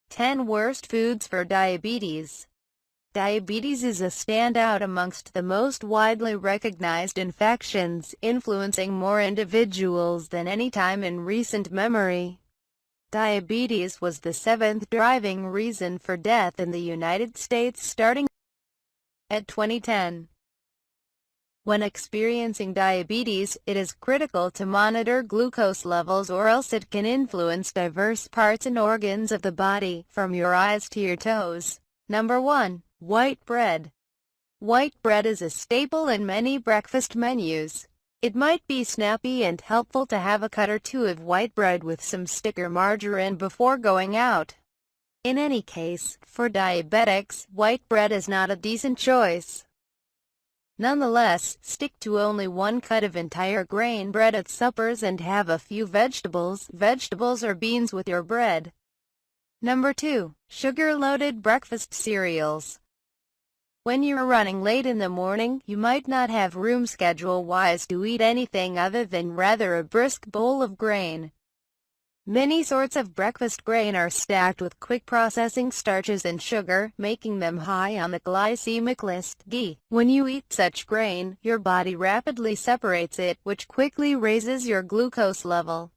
10 Worst Foods for Diabetes. Diabetes is a standout amongst the most widely recognized infections, influencing more individuals than any time in recent memory. Diabetes was the seventh driving reason for death in the United States starting at 2010. When experiencing diabetes, it is critical to monitor glucose levels or else it can influence diverse parts and organs of the body, from your eyes to your toes. Number 1. White bread. White bread is a staple in many breakfast menus. It might be snappy and helpful to have a cut or two of white bread with some stick or margarine before going out. In any case, for diabetics, white bread is not a decent choice. Nonetheless, stick to only one cut of entire grain bread at suppers and have a few vegetables or beans with your bread. Number 2. Sugar-loaded breakfast cereals. When you're running late in the morning, you might not have room schedule-wise to eat anything other than rather a brisk bowl of grain. Many sorts of breakfast grain are stacked with quick-processing starches and sugar, making them high on the glycemic list. When you eat such grain, your body rapidly separates it, which quickly raises your glucose level.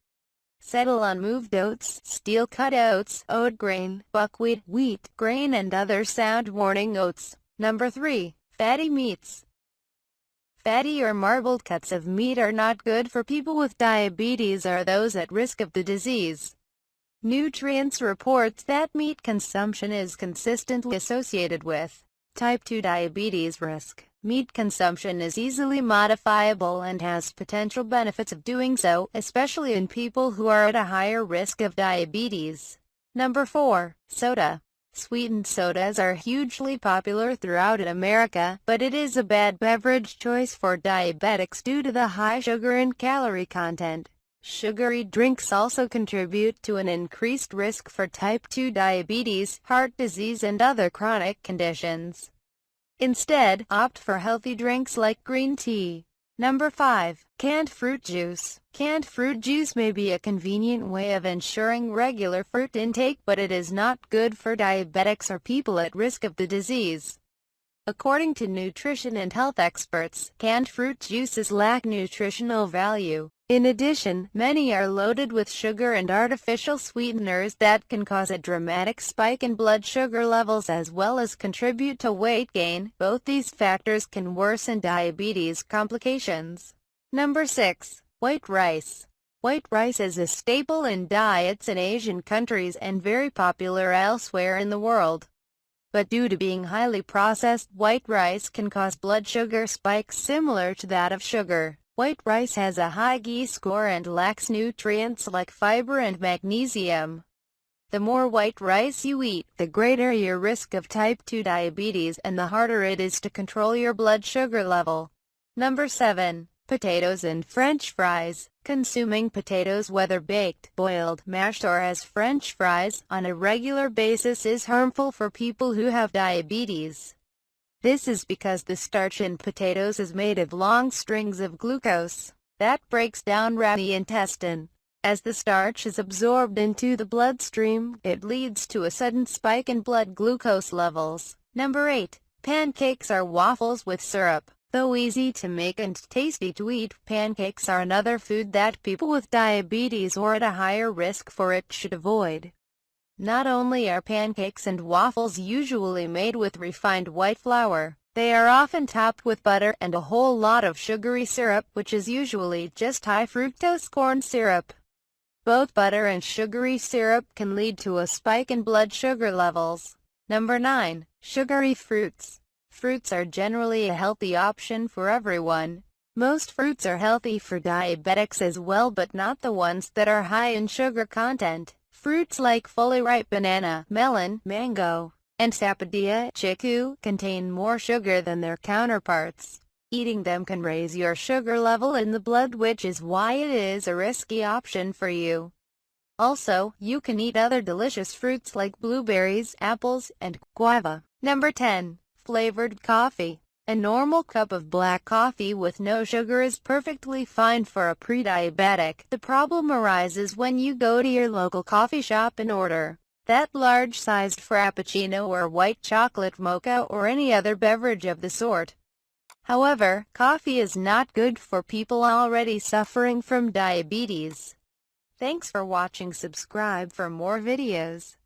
Settle on moved oats, steel-cut oats, oat grain, buckwheat, wheat grain and other sound morning oats. Number 3. Fatty meats. Fatty or marbled cuts of meat are not good for people with diabetes or those at risk of the disease. Nutrients reports that meat consumption is consistently associated with type 2 diabetes risk. Meat consumption is easily modifiable and has potential benefits of doing so, especially in people who are at a higher risk of diabetes. Number 4. Soda. Sweetened sodas are hugely popular throughout America, but it is a bad beverage choice for diabetics due to the high sugar and calorie content. Sugary drinks also contribute to an increased risk for type 2 diabetes, heart disease and other chronic conditions. Instead, opt for healthy drinks like green tea. Number 5. Canned fruit juice. Canned fruit juice may be a convenient way of ensuring regular fruit intake, but it is not good for diabetics or people at risk of the disease. According to nutrition and health experts, canned fruit juices lack nutritional value. In addition, many are loaded with sugar and artificial sweeteners that can cause a dramatic spike in blood sugar levels as well as contribute to weight gain. Both these factors can worsen diabetes complications. Number 6. White rice. White rice is a staple in diets in Asian countries and very popular elsewhere in the world. But due to being highly processed, white rice can cause blood sugar spikes similar to that of sugar. White rice has a high G score and lacks nutrients like fiber and magnesium. The more white rice you eat, the greater your risk of type 2 diabetes and the harder it is to control your blood sugar level. Number 7. Potatoes and French fries. Consuming potatoes, whether baked, boiled, mashed or as French fries, on a regular basis is harmful for people who have diabetes. This is because the starch in potatoes is made of long strings of glucose that breaks down the intestine. As the starch is absorbed into the bloodstream, it leads to a sudden spike in blood glucose levels. Number 8. Pancakes or waffles with syrup. Though easy to make and tasty to eat, pancakes are another food that people with diabetes or at a higher risk for it should avoid. Not only are pancakes and waffles usually made with refined white flour, they are often topped with butter and a whole lot of sugary syrup, which is usually just high fructose corn syrup. Both butter and sugary syrup can lead to a spike in blood sugar levels. Number 9. Sugary fruits. Fruits are generally a healthy option for everyone. Most fruits are healthy for diabetics as well, but not the ones that are high in sugar content. Fruits like fully ripe banana, melon, mango, and sapodilla, chiku, contain more sugar than their counterparts. Eating them can raise your sugar level in the blood, which is why it is a risky option for you. Also, you can eat other delicious fruits like blueberries, apples, and guava. Number 10. Flavored coffee. A normal cup of black coffee with no sugar is perfectly fine for a pre-diabetic. The problem arises when you go to your local coffee shop and order that large-sized frappuccino or white chocolate mocha or any other beverage of the sort. However, coffee is not good for people already suffering from diabetes. Thanks for watching. Subscribe for more videos.